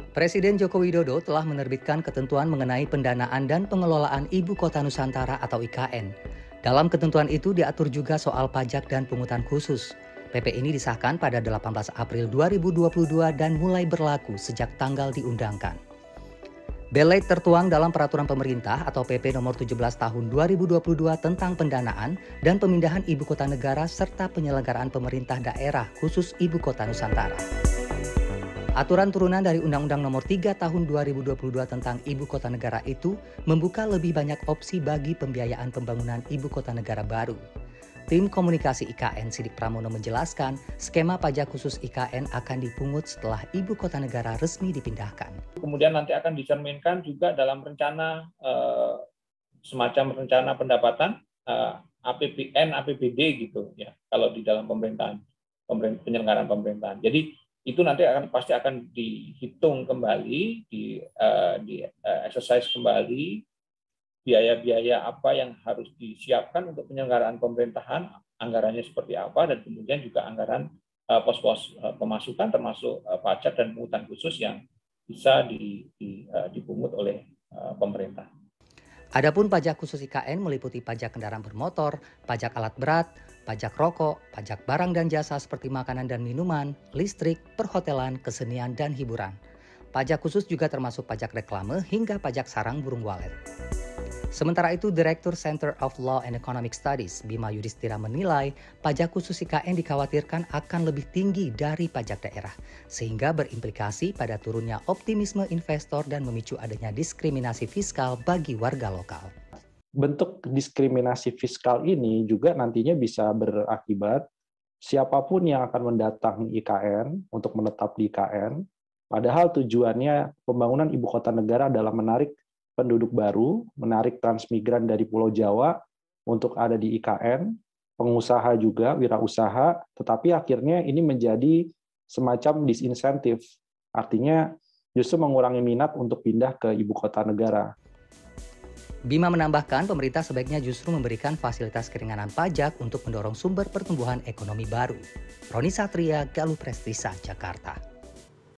Presiden Joko Widodo telah menerbitkan ketentuan mengenai pendanaan dan pengelolaan Ibu Kota Nusantara atau IKN. Dalam ketentuan itu diatur juga soal pajak dan pungutan khusus. PP ini disahkan pada 18 April 2022 dan mulai berlaku sejak tanggal diundangkan. Belait tertuang dalam Peraturan Pemerintah atau PP Nomor 17 Tahun 2022 tentang pendanaan dan pemindahan Ibu Kota Negara serta penyelenggaraan pemerintah daerah khusus Ibu Kota Nusantara. Aturan turunan dari Undang-Undang Nomor 3 Tahun 2022 tentang Ibu Kota Negara itu membuka lebih banyak opsi bagi pembiayaan pembangunan Ibu Kota Negara baru. Tim Komunikasi IKN Sidik Pramono menjelaskan, skema pajak khusus IKN akan dipungut setelah Ibu Kota Negara resmi dipindahkan. Kemudian nanti akan dicerminkan juga dalam rencana semacam rencana pendapatan APBN, APBD gitu ya. Kalau di dalam penyelenggaraan pemerintahan. Jadi itu nanti pasti akan dihitung kembali, di exercise kembali biaya-biaya apa yang harus disiapkan untuk penyelenggaraan pemerintahan, anggarannya seperti apa, dan kemudian juga anggaran pos-pos pemasukan termasuk pajak dan pungutan khusus yang bisa dipungut oleh pemerintah. Adapun pajak khusus IKN meliputi pajak kendaraan bermotor, pajak alat berat, pajak rokok, pajak barang dan jasa seperti makanan dan minuman, listrik, perhotelan, kesenian, dan hiburan. Pajak khusus juga termasuk pajak reklame hingga pajak sarang burung walet. Sementara itu, Direktur Center of Law and Economic Studies, Bima Yudhistira menilai pajak khusus IKN dikhawatirkan akan lebih tinggi dari pajak daerah, sehingga berimplikasi pada turunnya optimisme investor dan memicu adanya diskriminasi fiskal bagi warga lokal. Bentuk diskriminasi fiskal ini juga nantinya bisa berakibat siapapun yang akan mendatangi IKN untuk menetap di IKN, padahal tujuannya pembangunan ibu kota negara adalah menarik penduduk baru, menarik transmigran dari Pulau Jawa untuk ada di IKN, pengusaha juga, wirausaha, tetapi akhirnya ini menjadi semacam disinsentif. Artinya justru mengurangi minat untuk pindah ke ibu kota negara. Bima menambahkan pemerintah sebaiknya justru memberikan fasilitas keringanan pajak untuk mendorong sumber pertumbuhan ekonomi baru. Roni Satria, Galuh Prestisa, Jakarta.